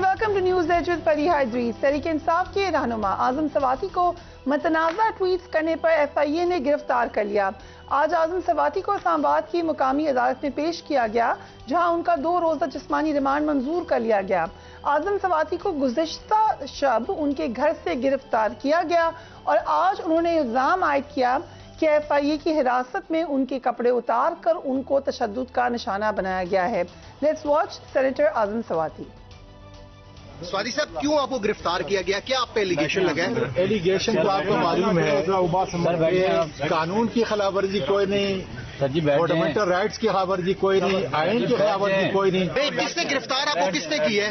Welcome to news edge with Fariha Idrees. Tehreek Insaf के रहनुमा आजम सवाती को मतनाज़ा ट्वीट्स करने पर FIA ने गिरफ्तार कर लिया। आज आजम सवाती को इस्लामाबाद की मुकामी अदालत में पेश किया गया, जहां उनका 2 रोज़ा जिस्मानी रिमांड मंजूर कर लिया गया। आजम सवाती को गुज़िश्ता शब उनके घर से गिरफ्तार किया गया और आज उन्होंने इल्ज़ाम आयद किया कि FIA की हिरासत में उनके कपड़े उतार कर उनको तशद्दुद का निशाना बनाया गया है। लेट्स वॉच सेनेटर आजम सवाती। स्वाति साहब, क्यों आपको गिरफ्तार किया गया? क्या आप पे एलिगेशन लगा है? एलिगेशन तो आपको मालूम है, कानून की खिलाफवर्जी कोई नहीं, फंडामेंटल राइट्स की खिलाफवर्जी कोई नहीं, आइन की खिलाफवर्जी कोई नहीं। किसने गिरफ्तार आपको किसने की है?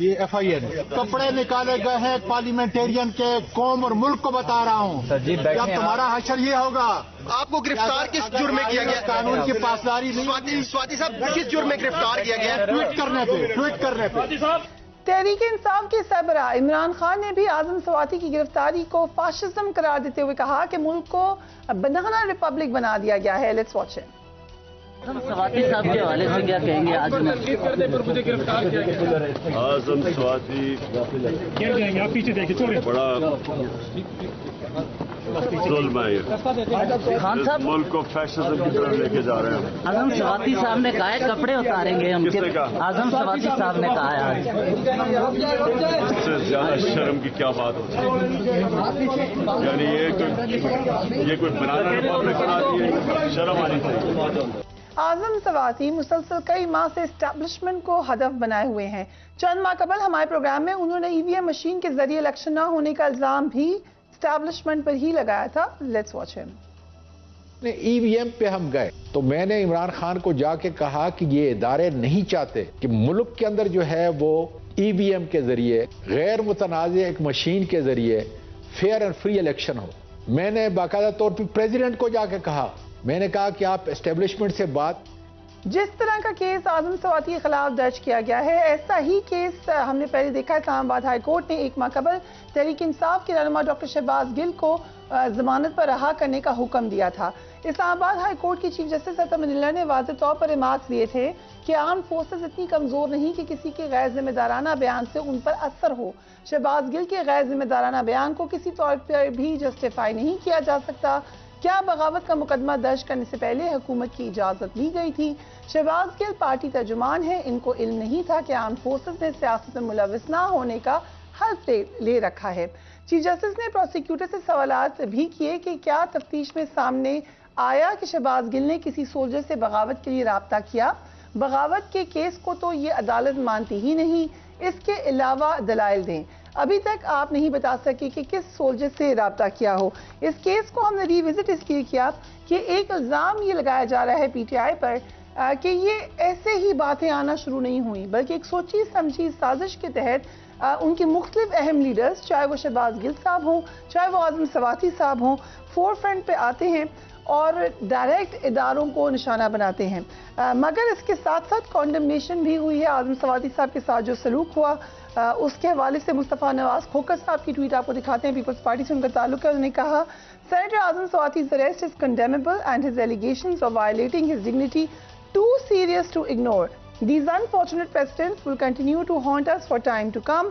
ये FIA ने। कपड़े निकाले गए हैं पार्लियामेंटेरियन के, कौम और मुल्क को बता रहा हूँ। क्या तुम्हारा हशर ये होगा? आपको गिरफ्तार किस जुर्म में किया गया? कानून की पासदारी नहीं। स्वाति साहब, किस जुर्म में गिरफ्तार किया गया? ट्वीट करने पे। तहरीक इंसाफ के सरबराह इमरान खान ने भी आजम सवाती की गिरफ्तारी को फाशिज्म करार देते हुए कहा कि मुल्क को बनाना रिपब्लिक बना दिया गया है। Let's watch it. Azam Swati साहब के हवाले से क्या कहेंगे? आज करने पर मुझे गिरफ्तार किया गया। आजम सवाती क्या जाएंगे आप पीछे देखिए, बड़ा जुल्म है ये। खान साहब, मुल्क को फैशिज्म की तरफ लेके जा रहे हैं। आजम सवाती साहब ने कहा है कपड़े उतारेंगे हम। किसने कहा? आजम सवाती साहब ने कहा है आज। इससे ज्यादा शर्म की क्या बात होती है? यानी ये कोई बनाना रिपब्लिक बना दी है, शर्म आनी चाहिए। आजम सवाती मुसलसल कई माह से एस्टैब्लिशमेंट को हदफ बनाए हुए हैं। चंद माह कबल हमारे प्रोग्राम में उन्होंने EVM मशीन के जरिए इलेक्शन न होने का इल्जाम भी एस्टैब्लिशमेंट पर ही लगाया था। Let's watch him. EVM पे हम गए तो मैंने इमरान खान को जाके कहा कि ये इदारे नहीं चाहते कि मुल्क के अंदर जो है वो EVM के जरिए गैर मुतनाज़ एक मशीन के जरिए फेयर एंड फ्री इलेक्शन हो। मैंने बाकायदा तौर पर प्रेसिडेंट को जाके कहा, मैंने कहा कि आप एस्टेब्लिशमेंट से बात। जिस तरह का केस आजम सवाती के खिलाफ दर्ज किया गया है, ऐसा ही केस हमने पहले देखा है। इस्लामाबाद हाई कोर्ट ने 1 माह कबल तहरीक इंसाफ के रहनुमा डॉक्टर शहबाज गिल को जमानत पर रहा करने का हुक्म दिया था। इस्लामाबाद हाई कोर्ट की चीफ जस्टिस अता मनिल्ला ने वाज़ेह तौर पर रिमार्क्स दिए थे कि आर्म्ड फोर्सेस इतनी कमजोर नहीं कि किसी के गैर जिम्मेदाराना बयान से उन पर असर हो। शहबाज गिल के गैर जिम्मेदाराना बयान को किसी तौर पर भी जस्टिफाई नहीं किया जा सकता। क्या बगावत का मुकदमा दर्ज करने से पहले हुकूमत की इजाजत ली गई थी? शहबाज गिल पार्टी तर्जुमान है, इनको इल्म नहीं था कि आर्म फोर्सेस ने सियासत में मुलविस ना होने का हल्फ ले रखा है। चीफ जस्टिस ने प्रोसिक्यूटर से सवालात भी किए कि क्या तफ्तीश में सामने आया कि शहबाज गिल ने किसी सोल्जर से बगावत के लिए राब्ता किया? बगावत के केस को तो ये अदालत मानती ही नहीं, इसके अलावा दलाइल दें। अभी तक आप नहीं बता सके कि किस सोल्जर से राब्ता किया हो। इस केस को हमने रिविजिट इसलिए किया कि एक इल्ज़ाम ये लगाया जा रहा है PTI पर कि ये ऐसे ही बातें आना शुरू नहीं हुई, बल्कि एक सोची समझी साजिश के तहत उनके मुख्तलिफ अहम लीडर्स, चाहे वो शहबाज गिल साहब हों, चाहे वो आजम सवाती साहब हों, फोर फ्रंट पे आते हैं और डायरेक्ट इदारों को निशाना बनाते हैं। मगर इसके साथ साथ कॉन्डमनेशन भी हुई है आजम सवाती साहब के साथ जो सलूक हुआ। उसके हवाले से मुस्तफ़ा नवाज खोकर साहब की ट्वीट आपको दिखाते हैं। पीपल्स पार्टी से उनका ताल्लुक है। उन्होंने कहा, senator Azam Swati's arrest is condemnable and his allegations of violating his dignity too serious to ignore. These unfortunate precedents will continue to haunt us for time to come.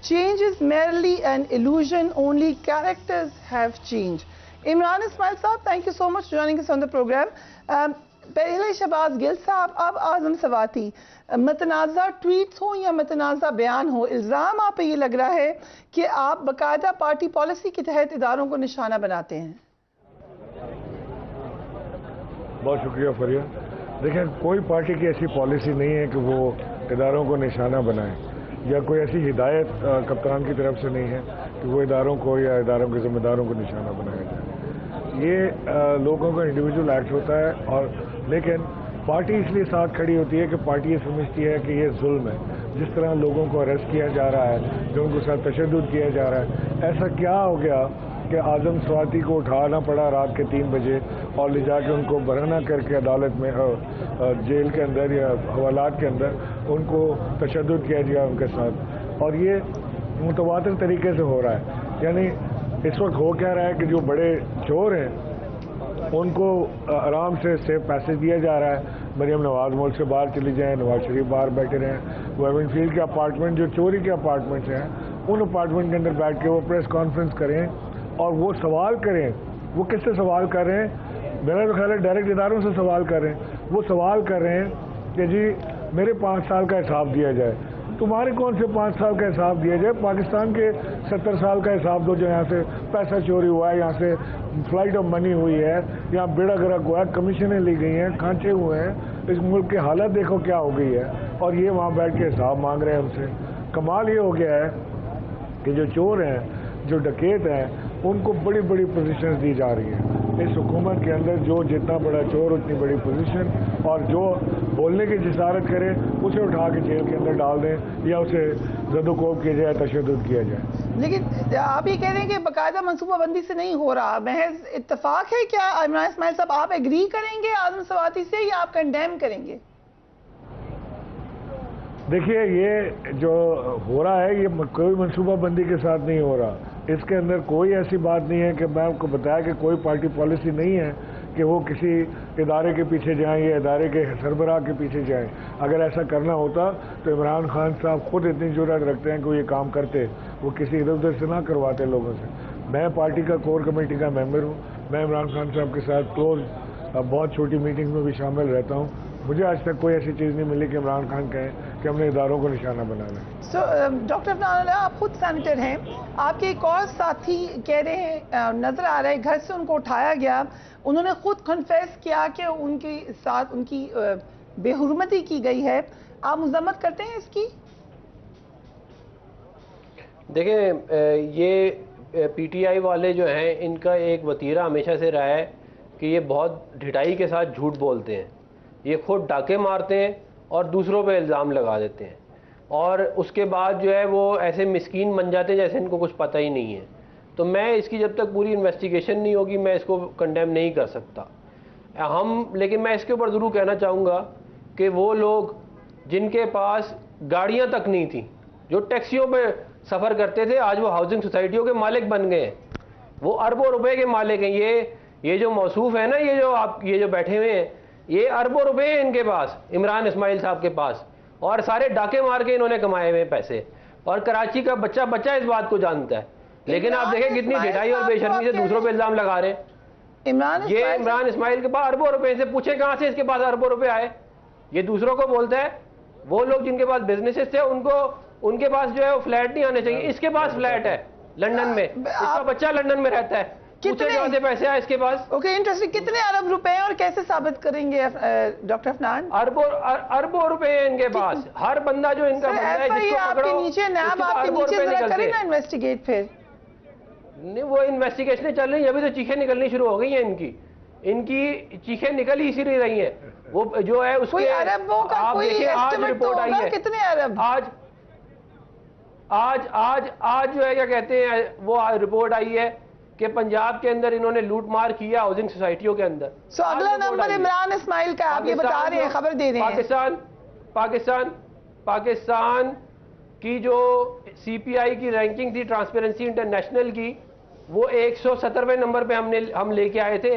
Change is merely an illusion. Only characters have changed. Imran Ismail साहब, thank you so much for joining us on the program. पहले शहबाज गिल साहब, अब आजम सवाती, मतनाज़ा tweets हो या मतनाज़ा बयान हो, इल्ज़ाम आप पे ये लग रहा है कि आप बाकायदा पार्टी पॉलिसी के तहत इदारों को निशाना बनाते हैं। बहुत शुक्रिया फरिया। देखिए, कोई पार्टी की ऐसी पॉलिसी नहीं है कि वो इदारों को निशाना बनाए, या कोई ऐसी हिदायत कप्तान की तरफ से नहीं है कि वो इदारों को या इदारों के जिम्मेदारों को निशाना बनाया जाए। ये लोगों का इंडिविजुअल एक्ट होता है, और लेकिन पार्टी इसलिए साथ खड़ी होती है कि पार्टी ये समझती है कि ये जुल्म है। जिस तरह लोगों को अरेस्ट किया जा रहा है, जो उनको साथ तशद्दुद किया जा रहा है, ऐसा क्या हो गया कि आजम सवाती को उठाना पड़ा रात के 3 बजे और ले जाके उनको बरहना करके अदालत में जेल के अंदर या हवालात के अंदर उनको तशद्दुद किया गया उनके साथ। और ये मुतवातिर तरीके से हो रहा है। यानी इस वक्त हो क्या रहा है कि जो बड़े चोर हैं उनको आराम से सेफ पैसेज दिया जा रहा है, मरियम नवाज मुल्क से बाहर चली जाएं, नवाज शरीफ बाहर बैठे रहें, वो एवन फील्ड के अपार्टमेंट जो चोरी के अपार्टमेंट्स हैं उन अपार्टमेंट के अंदर बैठ के वो प्रेस कॉन्फ्रेंस करें और वो सवाल करें। वो किससे सवाल कर रहे हैं? मेरा तो ख्याल है डायरेक्ट इदारों से सवाल कर रहे हैं। वो सवाल कर रहे हैं कि जी मेरे 5 साल का हिसाब दिया जाए। तुम्हारे कौन से 5 साल का हिसाब दिया जाए? पाकिस्तान के 70 साल का हिसाब दो, जो यहाँ से पैसा चोरी हुआ है, यहाँ से फ्लाइट ऑफ मनी हुई है, यहाँ बेड़ा गर्क हुआ है, कमीशनें ली गई हैं, खांचे हुए हैं, इस मुल्क की हालत देखो क्या हो गई है, और ये वहाँ बैठ के हिसाब मांग रहे हैं हमसे। कमाल ये हो गया है कि जो चोर हैं, जो डकैत हैं, उनको बड़ी बड़ी पोजीशंस दी जा रही हैं। इस हुकूमत के अंदर जो जितना बड़ा चोर उतनी बड़ी पोजीशन, और जो बोलने की जिसारत करे उसे उठा के जेल के अंदर डाल दें या उसे ज़दोकोब किया जाए, तशद्दुद किया जाए। लेकिन आप ये कह रहे हैं कि बाकायदा मनसूबाबंदी से नहीं हो रहा, महज इत्तेफाक है क्या? इमरान इस्माइल साहब, आप एग्री करेंगे आज़म सवाती से या आप कंडेम करेंगे? देखिए, ये जो हो रहा है ये कोई मनसूबाबंदी के साथ नहीं हो रहा। इसके अंदर कोई ऐसी बात नहीं है कि मैं आपको बताया कि कोई पार्टी पॉलिसी नहीं है कि वो किसी इदारे के पीछे जाएं या इदारे के सरबराह के पीछे जाएं। अगर ऐसा करना होता तो इमरान खान साहब खुद इतनी जुर्रत रखते हैं कि वो ये काम करते, वो किसी इधर उधर से ना करवाते लोगों से। मैं पार्टी का कोर कमेटी का मेंबर हूँ, मैं इमरान खान साहब के साथ क्लोज बहुत छोटी मीटिंग में भी शामिल रहता हूँ। मुझे आज तक कोई ऐसी चीज़ नहीं मिली कि इमरान खान कहें कि हमने इदारों को निशाना बनाना है। डॉक्टर अफनान, आप खुद सेनेटर हैं, आपके एक और साथी कह रहे हैं, नजर आ रहा है घर से उनको उठाया गया, उन्होंने खुद कन्फेस किया कि उनके साथ उनकी बेहुरमती की गई है। आप मजम्मत करते हैं इसकी? देखिए, ये पीटीआई वाले जो हैं, इनका एक वतीरा हमेशा से रहा है कि ये बहुत ढिठाई के साथ झूठ बोलते हैं। ये खुद डाके मारते हैं और दूसरों पे इल्ज़ाम लगा देते हैं, और उसके बाद जो है वो ऐसे मिस्कीन बन जाते हैं जैसे इनको कुछ पता ही नहीं है। तो मैं इसकी जब तक पूरी इन्वेस्टिगेशन नहीं होगी मैं इसको कंडेम नहीं कर सकता। लेकिन मैं इसके ऊपर ज़रूर कहना चाहूँगा कि वो लोग जिनके पास गाड़ियाँ तक नहीं थी, जो टैक्सियों पे सफ़र करते थे, आज वो हाउसिंग सोसाइटियों के मालिक बन गए हैं, वो अरबों रुपए के मालिक हैं। ये जो मौसूफ है ना, ये जो बैठे हुए हैं, ये अरबों रुपए हैं इनके पास, इमरान इस्माइल साहब के पास, और सारे डाके मार के इन्होंने कमाए हुए पैसे, और कराची का बच्चा बच्चा इस बात को जानता है। लेकिन आप देखें कितनी ढिठाई और बेशर्मी से दूसरों पे इल्जाम लगा रहे हैं। ये इमरान इस्माइल के पास अरबों रुपए से, पूछे कहां से इसके पास अरबों रुपए आए? ये दूसरों को बोलता है। वो लोग जिनके पास बिजनेसेस थे उनके पास जो है वो फ्लैट नहीं आने चाहिए। इसके पास फ्लैट है लंदन में, इसका बच्चा लंदन में रहता है, कितने पैसे आए इसके पास? Okay, interesting. कितने अरब रुपए और कैसे साबित करेंगे डॉक्टर अफनान? अरबों रुपए हैं इनके पास। हर बंदा जो इनका बंदा है, जिसको आपके नीचे नैब आपके नीचे जरा करें ना इन्वेस्टिगेट। फिर नहीं, वो इन्वेस्टिगेशनें चल रही हैं, अभी तो चीखें निकलनी शुरू हो गई हैं इनकी चीखें निकल ही इसी रही हैं। वो जो है उसके अरबों का आप देखिए, आज रिपोर्ट आई है, कितने अरब? आज जो है क्या कहते हैं, वो रिपोर्ट आई है कि पंजाब के अंदर इन्होंने लूट मार किया हाउसिंग सोसाइटियों के अंदर। अगला नंबर इमरान इस्माइल का, आप ये बता रहे हैं, खबर दे रहे हैं। पाकिस्तान की जो सीपीआई की रैंकिंग थी ट्रांसपेरेंसी इंटरनेशनल की, वो 170वें नंबर पे हम लेके आए थे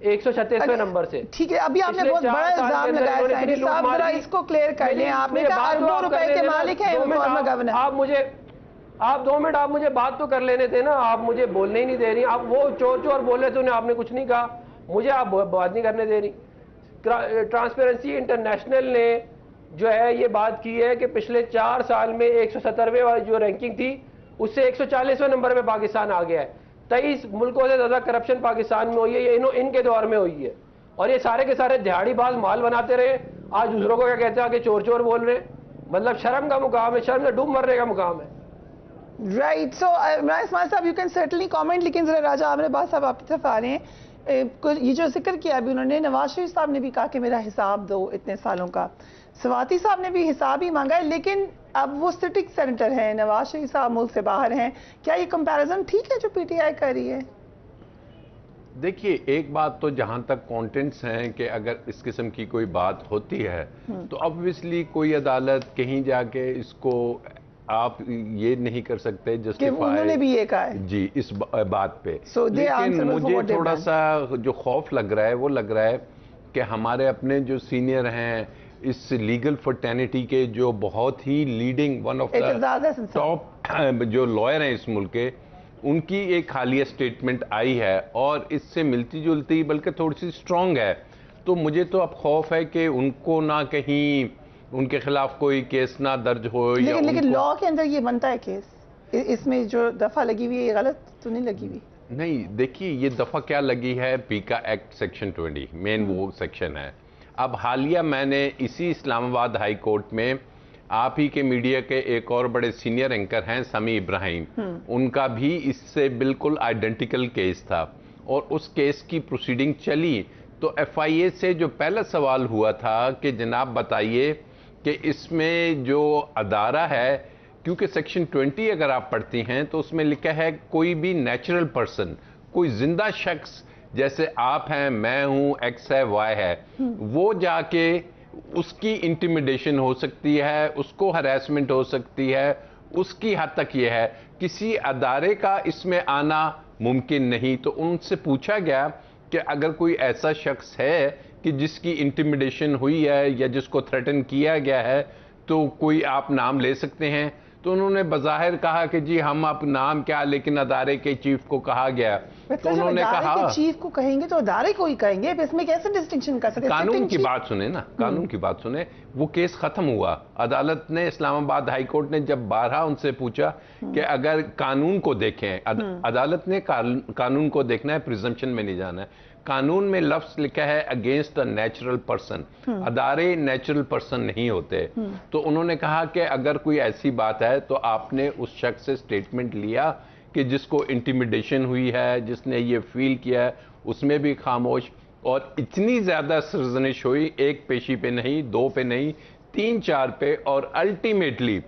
136वें नंबर से। ठीक है, अभी आपने बहुत बड़ा इल्जाम लगाया साहिब साहब, जरा इसको क्लियर कर लें। आपने कहा अरबों रुपए के मालिक हैं फॉर्मर गवर्नर। आप 2 मिनट आप मुझे बात तो कर लेने थे ना, आप मुझे बोलने ही नहीं दे रही। आप वो चोर बोल रहे थे, उन्हें आपने कुछ नहीं कहा, मुझे आप बात नहीं करने दे रही। ट्रांसपेरेंसी इंटरनेशनल ने जो है ये बात की है कि पिछले 4 साल में 170वें वाली जो रैंकिंग थी उससे 140वें नंबर पे पाकिस्तान आ गया है। 23 मुल्कों से ज़्यादा करप्शन पाकिस्तान में हुई है, ये इनके दौर में हुई है। और ये सारे के सारे दिहाड़ीबाज माल बनाते रहे, आज दूसरों को क्या कहते हैं कि चोर बोल रहे हैं। मतलब शर्म का मुकाम है, शर्म से डूब मरने का मुकाम है। राइट, सो इमरान इस्माइल साहब, यू कैन सर्टनली कमेंट, लेकिन जरा राजा आमिर अब्बास साहब आपकी तरफ आ रहे हैं। ये जो जिक्र किया अभी उन्होंने, नवाज शरीफ साहब ने भी कहा कि मेरा हिसाब दो इतने सालों का, सवाती साहब ने भी हिसाब ही मांगा है, लेकिन अब वो सिटिंग सेनेटर हैं, नवाज शरीफ साहब मुल्क से बाहर हैं। क्या ये कंपैरिजन ठीक है जो पीटीआई कर रही है? देखिए, एक बात तो जहां तक कंटेंट्स हैं कि अगर इस किस्म की कोई बात होती है तो ऑब्वियसली कोई अदालत कहीं जाके इसको आप ये नहीं कर सकते जस्टिफाई। उन्होंने भी ये कहा है जी इस बात पे। लेकिन मुझे थोड़ा सा जो खौफ लग रहा है वो लग रहा है कि हमारे अपने जो सीनियर हैं इस लीगल फर्टर्निटी के, जो बहुत ही leading one of the top जो लॉयर हैं इस मुल्क के, उनकी एक हालिया स्टेटमेंट आई है और इससे मिलती जुलती बल्कि थोड़ी सी स्ट्रांग है। तो मुझे तो अब खौफ है कि उनको ना कहीं उनके खिलाफ कोई केस ना दर्ज हो। लेकिन लॉ के अंदर ये बनता है केस, इसमें जो दफा लगी हुई है ये गलत तो नहीं लगी हुई? नहीं, देखिए ये दफा क्या लगी है, पीका एक्ट सेक्शन 20 मेन वो सेक्शन है। अब हालिया मैंने इसी इस्लामाबाद हाई कोर्ट में आप ही के मीडिया के एक और बड़े सीनियर एंकर हैं समी इब्राहिम, उनका भी इससे बिल्कुल आइडेंटिकल केस था और उस केस की प्रोसीडिंग चली। तो FIA से जो पहला सवाल हुआ था कि जनाब बताइए कि इसमें जो अदारा है, क्योंकि सेक्शन 20 अगर आप पढ़ती हैं तो उसमें लिखा है कोई भी नेचुरल पर्सन, कोई जिंदा शख्स जैसे आप हैं, मैं हूं, X है, Y है, वो जाके उसकी इंटिमिडेशन हो सकती है, उसको हरासमेंट हो सकती है, उसकी हद तक ये है, किसी अदारे का इसमें आना मुमकिन नहीं। तो उनसे पूछा गया कि अगर कोई ऐसा शख्स है कि जिसकी इंटिमिडेशन हुई है या जिसको थ्रेटन किया गया है तो कोई आप नाम ले सकते हैं? तो उन्होंने बज़ाहिर कहा कि जी हम आप नाम क्या, लेकिन अदारे के चीफ को कहा गया। तो उन्होंने कहा चीफ को कहेंगे तो अदारे को ही कहेंगे, इसमें कैसे डिस्टिंक्शन कर सकते? कानून की बात सुने ना, कानून की बात सुने। वो केस खत्म हुआ, अदालत ने, इस्लामाबाद हाई कोर्ट ने जब 12 उनसे पूछा कि अगर कानून को देखें, अदालत ने कानून को देखना है, प्रिजम्पशन में नहीं जाना है। कानून में लफ्ज लिखा है अगेंस्ट अ नेचुरल पर्सन, अदारे नेचुरल पर्सन नहीं होते। तो उन्होंने कहा कि अगर कोई ऐसी बात है तो आपने उस शख्स से स्टेटमेंट लिया कि जिसको इंटिमिडेशन हुई है, जिसने ये फील किया है, उसमें भी खामोश। और इतनी ज्यादा सरजनिश हुई, एक पेशी पे नहीं, 2 पे नहीं, 3-4 पे, और अल्टीमेटली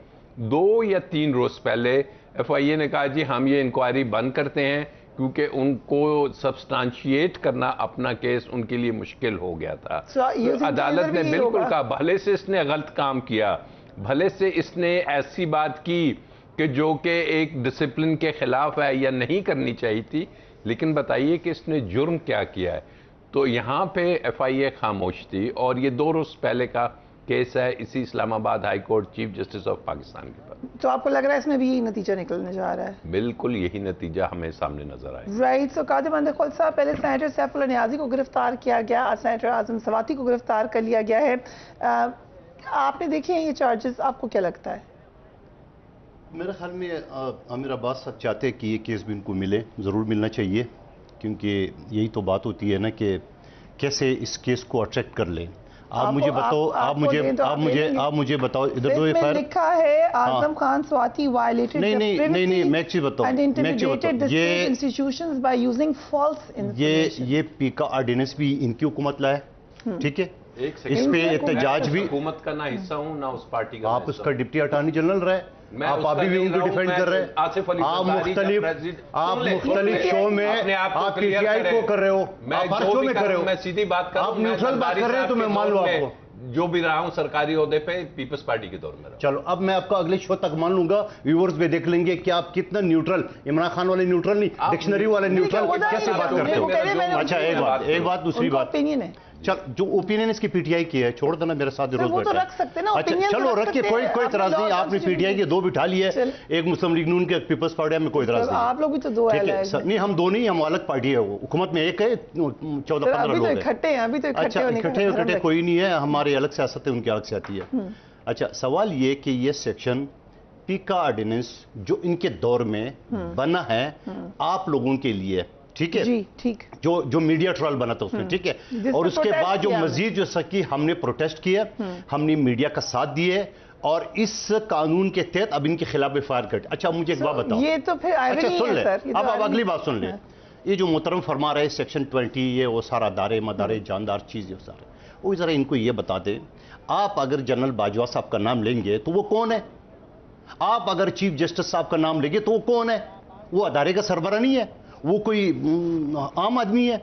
2 या 3 रोज पहले FIA ने कहा जी हम ये इंक्वायरी बंद करते हैं, क्योंकि उनको सब्सटेंशिएट करना अपना केस उनके लिए मुश्किल हो गया था। तो अदालत ने बिल्कुल कहा भले से इसने गलत काम किया, भले से इसने ऐसी बात की कि जो कि एक डिसिप्लिन के खिलाफ है या नहीं करनी चाहिए थी, लेकिन बताइए कि इसने जुर्म क्या किया है। तो यहाँ पे FIA खामोश थी और ये 2 रोज पहले का केस है इसी Islamabad high court chief justice of Pakistan के पास। तो आपको लग रहा है इसमें भी यही नतीजा निकलने जा रहा है? बिल्कुल यही नतीजा हमें सामने नजर आया। राइट। सो कादिर मंदखुल साहब, पहले सेनेटर सैफुल्लाह नियाज़ी को गिरफ्तार किया गया, सेनेटर आजम सवाती को गिरफ्तार कर लिया गया है। आपने देखे हैं ये चार्जेस, आपको क्या लगता है? मेरे ख्याल में आमिर अब्बास साहब चाहते हैं कि ये केस भी उनको मिले, ज़रूर मिलना चाहिए, क्योंकि यही तो बात होती है ना कि कैसे इस केस को अट्रैक्ट कर लें। आप मुझे बताओ, आप मुझे बताओ, इधर दो इसमें लिखा है आजम खान स्वाति वायलेटेड नहीं मैं एक चीज बताऊं, ये institutions by using false information, ये पीका ऑर्डिनेंस भी इनकी हुकूमत लाए, ठीक है? इस पे एहतजाज भी, हुकूमत का ना हिस्सा हूं ना उस पार्टी का, आप उसका डिप्टी अटॉर्नी जनरल रहे, आप अभी भी उनको डिफेंड कर रहे हैं। आप मुख्तलिफ शो में आप PTI को कर रहे हो, आप हर शो में कर रहे हो, मैं सीधी बात कर रहा हूं, आप न्यूट्रल बात कर रहे हो तो मैं मान लूं आपको, जो भी रहा हूं सरकारी ओहदे पे पीपल्स पार्टी के दौर में रहा। चलो अब मैं आपका अगले शो तक मान लूंगा, व्यूअर्स भी देख लेंगे कि आप कितना न्यूट्रल, इमरान खान वाले न्यूट्रल नहीं, डिक्शनरी वाले न्यूट्रल कैसे बात करते हो। अच्छा एक बात दूसरी बात, ओपिनियन है, चल जो ओपिनियन इसकी PTI की है, छोड़ देना मेरे साथ रोज वो तो रख सकते ना, अच्छा चलो रखिए, कोई इतराज नहीं, आपने PTI के 2 बिठा लिए, एक मुस्लिम लीग नून के पीपल्स पार्टी में कोई इतराज नहीं, आप लोग भी तो 2 है नहीं, हम 2 नहीं, हम अलग पार्टी है, हुकूमत में एक है, 14-15 लोग हैं, इकट्ठे हैं अभी तो, अच्छा इकट्ठे कोई नहीं है, हमारी अलग सियासत है, उनकी अलग से आती है। अच्छा सवाल ये कि ये सेक्शन पीका ऑर्डिनेंस जो इनके दौर में बना है आप लोगों के लिए, ठीक है जी, ठीक, जो मीडिया ट्रायल बना था उसमें, ठीक है, और उसके बाद जो मजीद जो सकी हमने प्रोटेस्ट किया, हमने मीडिया का साथ दिए और इस कानून के तहत अब इनके खिलाफ फायर कर। अच्छा मुझे एक बात बताओ, ये तो फिर अच्छा सुन ले, अब अगली बात सुन ले, ये जो मोहतरम फरमा रहे सेक्शन 20, ये वो सारा दारे मदारे जानदार चीज, सारे वो जरा इनको ये बता दें, आप अगर जनरल बाजवा साहब का नाम लेंगे तो वो कौन है? आप अगर चीफ जस्टिस साहब का नाम लेंगे तो वो कौन है? वो अदारे का सरबरा नहीं है, वो कोई आम आदमी है।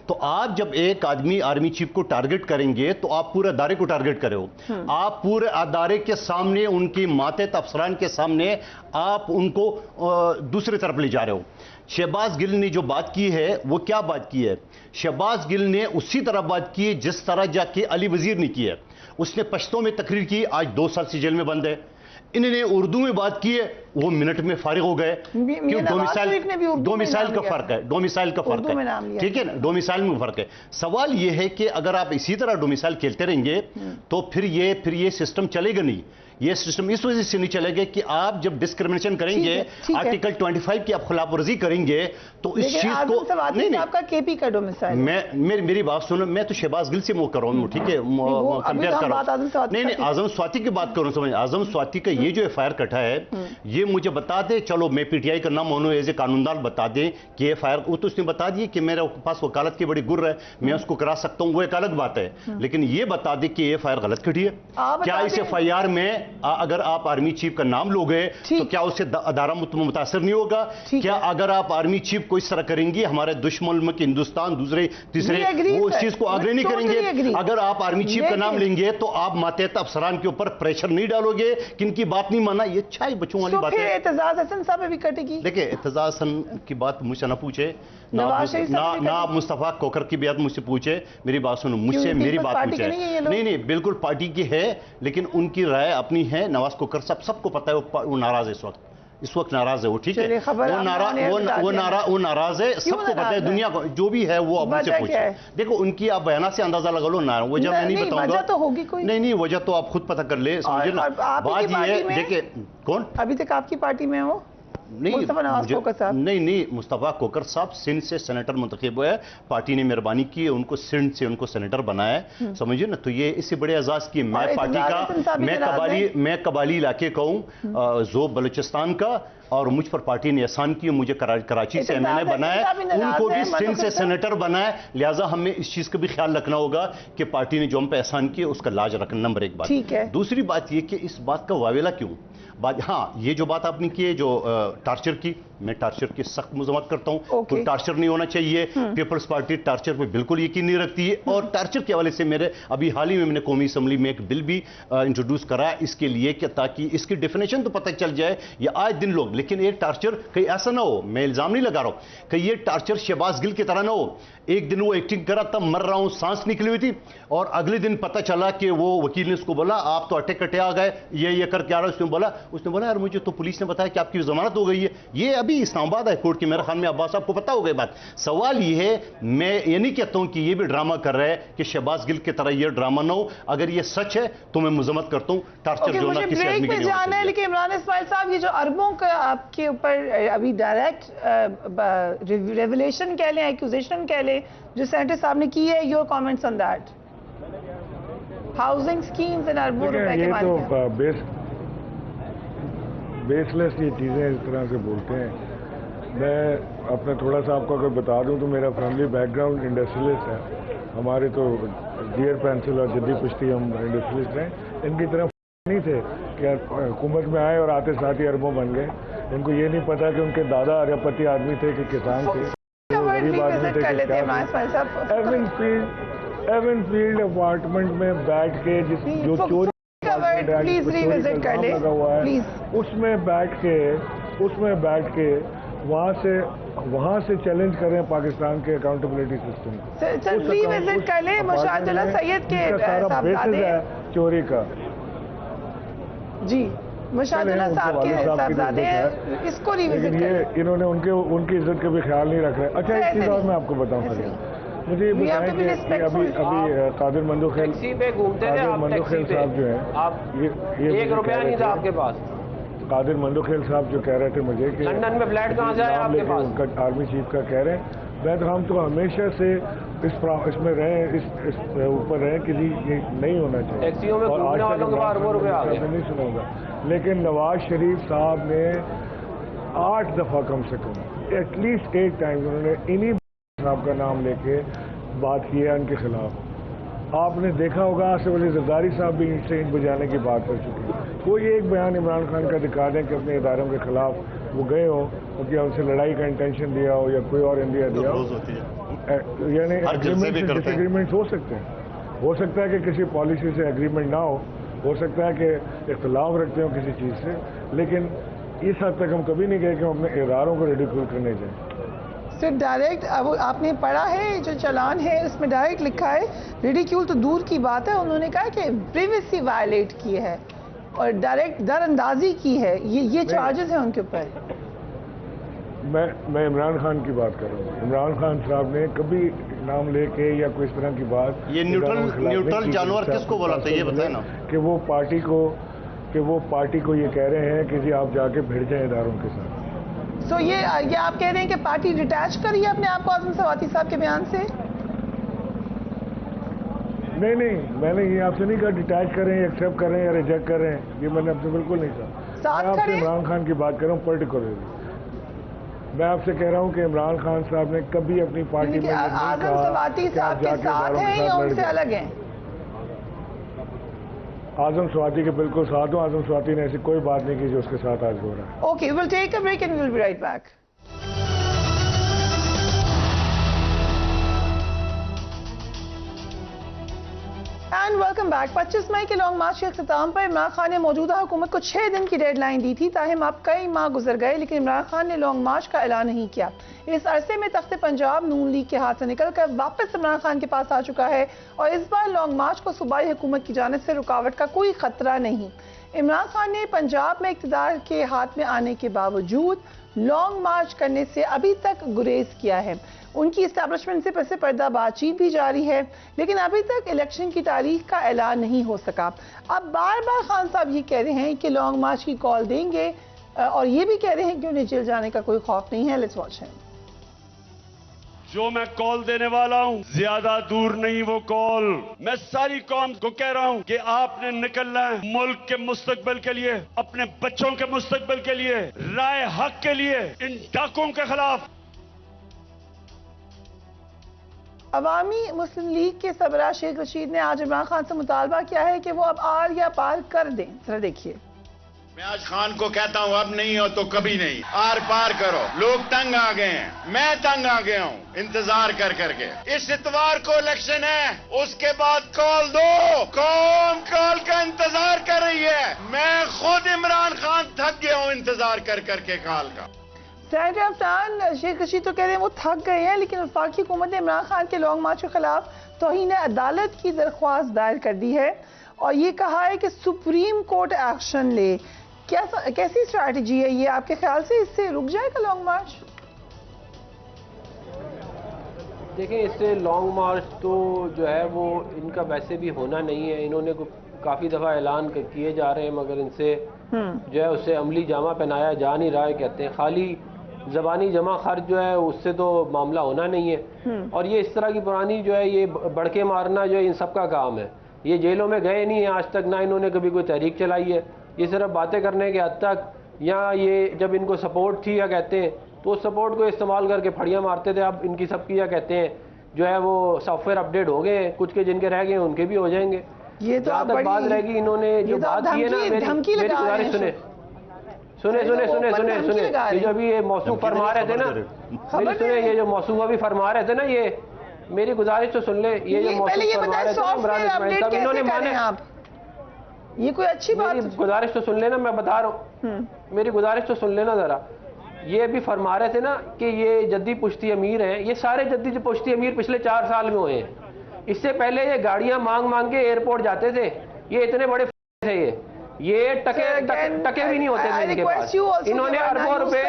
तो आप जब एक आदमी आर्मी चीफ को टारगेट करेंगे तो आप पूरे अदारे को टारगेट करे हो, आप पूरे अदारे के सामने, उनकी मातहत अफसरान के सामने आप उनको दूसरी तरफ ले जा रहे हो। शहबाज गिल ने जो बात की है वो क्या बात की है? शहबाज गिल ने उसी तरह बात की जिस तरह जाके अली वजीर ने की है। उसने पश्तो में तकरीर की, आज 2 साल से जेल में बंद है। इन्होंने उर्दू में बात की है, वो मिनट में फारिग हो गए। क्यों? डोमिसाइल का फर्क है, डोमिसाइल का फर्क है, ठीक है ना, डोमिसाइल में फर्क है। सवाल ये है कि अगर आप इसी तरह डोमिसाइल खेलते रहेंगे तो फिर ये सिस्टम चलेगा नहीं। ये सिस्टम इस वजह से नहीं चलेगा कि आप जब डिस्क्रिमिनेशन करेंगे, आर्टिकल 25 की आप खिलाफवर्जी करेंगे तो इस चीज को नहीं आपका केपी का डोमिसाइल। मेरी बात सुनो, मैं तो शहबाज गिल से वो कर रहा हूँ, ठीक है, कंपेयर कर रहा हूँ। नहीं, आजम स्वाति की बात करूँ, समझ, आजम स्वाति का ये जो एफआईआर कटा है, ये मुझे बता दे, चलो मैं पीटीआई का नाम मानूं, एज ए कानूनदान बता दे कि एफआईआर, वो तो उसने बता दी कि मेरे पास वकालत की बड़ी गुर्र है, मैं उसको करा सकता हूं, वो एक अलग बात है। लेकिन ये बता दे कि एफआईआर गलत कटी है। क्या इस एफआईआर में अगर आप आर्मी चीफ का नाम लोगे तो क्या उससे अदारा मुतासर नहीं होगा? क्या अगर आप आर्मी चीफ को इस तरह करेंगे, हमारे दुश्मन मुल्क हिंदुस्तान दूसरे तीसरे वो इस चीज को आग्रह नहीं करेंगे? अगर आप आर्मी चीफ का नाम लेंगे तो आप मातहत अफसरान के ऊपर प्रेशर नहीं डालोगे कि इनकी बात नहीं माना? ये अच्छा ही बच्चों वाली बात है। एतजाज हसन साहब भी कटेगी। देखिए, एतजाज हसन की बात मुझसे ना पूछे, ना मुस्तफा कोकर की बात मुझसे पूछे, मेरी बात सुनो, मुझसे मेरी बात पूछे। नहीं, बिल्कुल पार्टी की है, लेकिन उनकी राय अपनी है। नवाज कोकर साहब सबको पता है वो नाराज है इस वक्त नाराज है वो, ठीक है, वो नाराज है, सबको पता है, दुनिया को जो भी है वो अब मुझसे पूछे। देखो, उनकी आप बयान से अंदाजा लगा लो ना, वजह मैं नहीं बताऊंगा, तो होगी कोई नहीं, वजह तो आप खुद पता कर ले, समझे ना। बात ये है, देखिए, कौन अभी तक आपकी पार्टी में हो? नहीं, मुस्तफा कोकर साहब सिंध से सेनेटर मुंतखब हुए, पार्टी ने मेहरबानी की, उनको सिंध से उनको सेनेटर बनाया है, समझिए ना। तो ये इससे बड़े एजाज की मैं पार्टी का, मैं कबाली इलाके का हूँ, जोब बलूचिस्तान का, और मुझ पर पार्टी ने एहसान किया, मुझे कराची से एमएलए बनाया, उनको भी सिंध से सेनेटर बनाया। लिहाजा हमें इस चीज का भी ख्याल रखना होगा कि पार्टी ने जो हम पे एहसान किया उसका लाज रखना, नंबर एक बात। दूसरी बात यह कि इस बात का वावेला क्यों? हाँ, ये जो बात आपने की है, जो टार्चर की, मैं टार्चर की सख्त मजम्मत करता हूँ। तो टार्चर नहीं होना चाहिए। पीपल्स पार्टी टार्चर पे बिल्कुल यकीन नहीं रखती है, और टार्चर के हवाले से मेरे अभी हाल ही में मैंने कौमी असम्बली में एक बिल भी इंट्रोड्यूस करा इसके लिए कि ताकि इसकी डेफिनेशन तो पता चल जाए, या आए दिन लोग, लेकिन ये टार्चर कहीं ऐसा ना हो, मैं इल्जाम नहीं लगा रहा हूँ कि ये टार्चर शहबाज गिल की तरह ना हो। एक दिन वो एक्टिंग करा, तब मर रहा हूं, सांस निकली हुई थी, और अगले दिन पता चला कि वो वकील ने उसको बोला आप तो अटे कटे आ गए, ये करके आ रहा है। उसने बोला यार मुझे तो पुलिस ने बताया कि आपकी जमानत हो गई है। ये अभी इस्लामाबाद हाई कोर्ट की, मेरे ख्याल में अब्बास आपको पता हो गई बात। सवाल ये है, मैं ये नहीं कहता हूं कि ये भी ड्रामा कर रहा है कि शहबाज गिल की तरह ये ड्रामा ना हो। अगर ये सच है तो मैं मजम्मत करता हूं, टार्चर जो ना किसी आदमी के लिए जाना है। लेकिन इमरान इस्माइल साहब, ये जो अरबों का आपके ऊपर अभी डायरेक्ट रेवलेशन कह लें, एक्यूजेशन कह लें, जो सेनेटर साहब ने की है, your comments on that? Housing schemes इन अरबों रुपए के मालिक हैं। तो बेसलेस ये चीज़ें इस तरह से बोलते हैं। मैं अपना थोड़ा सा आपको अगर बता दूं तो मेरा फैमिली बैकग्राउंड इंडस्ट्रियलिस्ट है। हमारे तो डियर पेंसिल और जद्दी पुश्ती हम इंडस्ट्रियलिस्ट हैं। इनकी तरफ नहीं थे कि हुकूमत में आए और आते साथ ही अरबों बन गए। इनको ये नहीं पता कि उनके दादा अरबपति आदमी थे कि किसान थे, गरीब आदमी थे। एवन फील्ड अपार्टमेंट में बैठ के जो चोरी लगा हुआ है, उसमें बैठ के वहाँ से चैलेंज करें पाकिस्तान के अकाउंटेबिलिटी सिस्टम। सारा बेसिस है चोरी का। जी, मुशाहिद साहब के साहबजादे हैं, इसको रिविजिट करें। इन्होंने उनकी इज्जत का भी ख्याल नहीं रख रहे। अच्छा, एक चीज़ और मैं आपको बताऊं सर, मुझे ये बताएं कि अभी कादिर मंदोखेल साहब जो हैं, ये एक रुपया नहीं था आपके पास। कादिर मंदोखेल साहब जो कह रहे थे मुझे कि लंदन में फ्लैट कहाँ से आया आपके पास, उनका आर्मी चीफ का कह रहे हैं। मैं तो हम तो हमेशा से इसमें रहे, इस ऊपर रहे कि ये नहीं होना चाहिए, टैक्सियों में घूमने वालों के पास अरबों रुपया आ गए। नहीं सुना होगा, लेकिन नवाज शरीफ साहब ने 8 दफ़ा कम से कम एटलीस्ट 8 टाइम उन्होंने इन्हीं साहब का नाम लेके बात की है उनके खिलाफ। आपने देखा होगा आसिफ अली जरदारी साहब भी इनसे ईंट बजाने की बात कर चुके हैं। कोई एक बयान इमरान खान का दिखा दें कि अपने इदारों के खिलाफ वो गए हो, क्योंकि उनसे लड़ाई का इंटेंशन दिया हो या कोई और इंडिया दिया हो, यानी डिसएग्रीमेंट हो सकते हैं। हो सकता है कि किसी पॉलिसी से एग्रीमेंट ना हो सकता है कि इख्तलाफ रखते हो किसी चीज़ से, लेकिन इस हद तक हम कभी नहीं गए कि हम अपने इदारों को रेडिक्यूल करने जाएं। तो डायरेक्ट आपने पढ़ा है जो चालान है उसमें डायरेक्ट लिखा है रिडिक्यूल तो दूर की बात है, उन्होंने कहा कि प्रिवेसी वायलेट की है और डायरेक्ट दरअंदाजी की है, ये चार्जेस हैं उनके ऊपर। मैं इमरान खान की बात कर रहा हूँ। इमरान खान साहब ने कभी नाम लेके या कोई इस तरह की बात, ये न्यूट्रल जानवर किसको बोला था ये बताए ना, कि वो पार्टी को ये कह रहे हैं कि जी आप जाके भिड़ जाएं इदारों के साथ। सो ये आप कह रहे हैं कि पार्टी डिटैच कर रही है अपने आप को आजम सवाती साहब के बयान से? नहीं, मैंने ये आपसे नहीं कहा डिटैच करें, एक्सेप्ट करें या रिजेक्ट करें, ये मैंने आपसे बिल्कुल नहीं कहा। मैं आपसे इमरान खान की बात कर रहा हूँ पर्टिकुलरली। मैं आपसे कह रहा हूँ कि इमरान खान साहब ने कभी अपनी पार्टी में आजम सवाती साहब के साथ हैं या उनसे अलग हैं? आजम स्वाति के बिल्कुल साथ हूं। आजम स्वाति ने ऐसी कोई बात नहीं की जो उसके साथ आज हो रहा है। Okay, will take a break and will be right back. And welcome back. 25 मई के लॉन्ग मार्च के अख्ताम पर इमरान खान ने मौजूदा हुकूमत को 6 दिन की डेडलाइन दी थी। ताहिम अब कई माह गुजर गए लेकिन इमरान खान ने लॉन्ग मार्च का ऐलान नहीं किया। इस अरसे में तख्ते पंजाब नून लीग के हाथ से निकलकर वापस इमरान खान के पास आ चुका है और इस बार लॉन्ग मार्च को सूबाई हुकूमत की जानिब से रुकावट का कोई खतरा नहीं। इमरान खान ने पंजाब में इक़्तिदार के हाथ में आने के बावजूद लॉन्ग मार्च करने से अभी तक गुरेज किया है। उनकी इस्टेब्लिशमेंट से पसे पर्दा बातचीत भी जारी है लेकिन अभी तक इलेक्शन की तारीख का ऐलान नहीं हो सका। अब बार बार खान साहब ये कह रहे हैं कि लॉन्ग मार्च की कॉल देंगे और ये भी कह रहे हैं कि उन्हें जेल जाने का कोई खौफ नहीं है। Let's watch him. जो मैं कॉल देने वाला हूं ज्यादा दूर नहीं वो कॉल। मैं सारी कौम को कह रहा हूं कि आपने निकलना है मुल्क के मुस्तकबिल के लिए, अपने बच्चों के मुस्तकबिल के लिए, राय हक के लिए, इन डाकुओं के खिलाफ। अवामी मुस्लिम लीग के सरबराह शेख रशीद ने आज इमरान खान से मुतालबा किया है कि वो अब आर या पार कर दें। जरा देखिए। मैं आज खान को कहता हूं अब नहीं हो तो कभी नहीं, आर पार करो। लोग तंग आ गए हैं, मैं तंग आ गया हूं इंतजार कर करके। इस इतवार को इलेक्शन है, उसके बाद कॉल दो। कौम कॉल का इंतजार कर रही है। मैं खुद इमरान खान थक गया हूं इंतजार कर करके कॉल का। सेनेटर अफसान शेख रशीद तो कह रहे हैं वो थक गए हैं लेकिन वफाकी हुकूमत ने इमरान खान के लॉन्ग मार्च के खिलाफ तौहीन अदालत की दरख्वास्त दायर कर दी है और ये कहा है कि सुप्रीम कोर्ट एक्शन ले। कैसी स्ट्रैटेजी है ये आपके ख्याल से? इससे रुक जाएगा लॉन्ग मार्च? देखिए, इससे लॉन्ग मार्च तो जो है वो इनका वैसे भी होना नहीं है। इन्होंने काफ़ी दफ़ा ऐलान किए जा रहे हैं मगर इनसे जो है उससे अमली जामा पहनाया जा नहीं रहा है। कहते हैं खाली ज़बानी जमा खर्च जो है उससे तो मामला होना नहीं है। और ये इस तरह की पुरानी जो है ये बड़के मारना जो है इन सब का काम है। ये जेलों में गए नहीं है आज तक, ना इन्होंने कभी कोई तहरीक चलाई है। ये सिर्फ बातें करने के हद तक, या ये जब इनको सपोर्ट थी या कहते हैं तो उस सपोर्ट को इस्तेमाल करके फड़ियाँ मारते थे। अब इनकी सबकी या कहते हैं जो है वो सॉफ्टवेयर अपडेट हो गए हैं, कुछ के जिनके रह गए उनके भी हो जाएंगे। ये तो जहाँ तक बात रहेगी, इन्होंने जो बात की है ना, मेरी गुजारिश सुने सुने सुने सुने सुने सुने ये जो अभी ये मौसूफ फरमा रहे थे ना, मेरी सुने, ये जो मौसूफ अभी फरमा रहे थे ना, ये मेरी गुजारिश तो सुन ले। ये जो मौसूफ फरमा रहे थे इमरान इस्माइल साहब, इन्होंने माने आप, ये कोई अच्छी बात? मेरी गुजारिश तो सुन लेना, मैं बता रहा हूँ, मेरी गुजारिश तो सुन लेना जरा। ये भी फरमा रहे थे ना कि ये जद्दी पुश्ती अमीर हैं। ये सारे जद्दी पुश्ती अमीर पिछले 4 साल में हुए हैं। इससे पहले ये गाड़ियां मांग मांग के एयरपोर्ट जाते थे। ये इतने बड़े थे, ये टके भी नहीं होते थे इनके पास। इन्होंने अरबों रुपए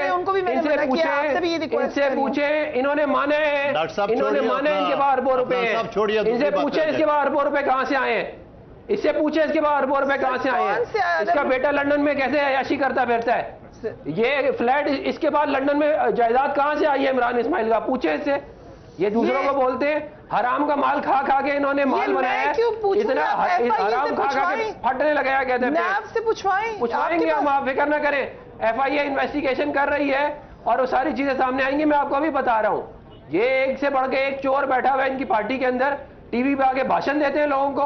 इनसे पूछे, इन्होंने माने, इन्होंने माने इनके पास अरबों रुपए हैं। इनसे पूछे इसके बाद अरबों रुपए कहाँ से आए हैं, इससे पूछे इसके बाद अरबों रुपए कहाँ से आए हैं। इसका बेटा लंदन में कैसे अयाशी करता फिरता है। ये फ्लैट इसके बाद लंदन में जायदाद कहाँ से आई है इमरान इस्माइल का, पूछे इससे। ये दूसरों को बोलते हैं हराम का माल खा खा के इन्होंने माल बनाया है। इतना हराम खा खा के फटने लगाया, कहते हैं आपसे पूछवाएंगे हम, आप फिक्र ना करें। FIA इन्वेस्टिगेशन कर रही है और वो सारी चीजें सामने आएंगी। मैं आपको अभी बता रहा हूँ, ये एक से बढ़ के एक चोर बैठा हुआ है इनकी पार्टी के अंदर, टीवी पे आके भाषण देते हैं लोगों को।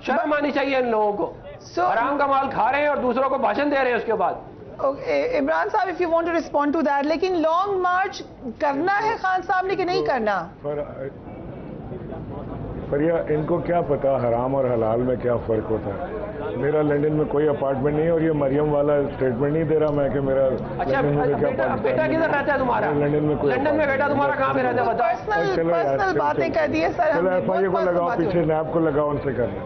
शर्म आनी चाहिए इन लोगों को। हराम का माल खा रहे हैं और दूसरों को भाषण दे रहे हैं उसके बाद। इमरान साहब, if you want to respond to that, लेकिन लॉन्ग मार्च करना है खान साहब ने कि नहीं करना? फरिया, इनको क्या पता हराम और हलाल में क्या फ़र्क होता है। मेरा लंदन में कोई अपार्टमेंट नहीं है और ये मरियम वाला स्टेटमेंट नहीं दे रहा मैं कि मेरा अच्छा, लंदन में क्या बेटा किधर रहता है तुम्हारा? लंदन में लंदन में बेटा तुम्हारा कहाँ पे रहता है बताओ? पर्सनल बातें कर दी है सर। चलो FIA को लगाओ, पीछे नैब को लगाओ, उनसे करना।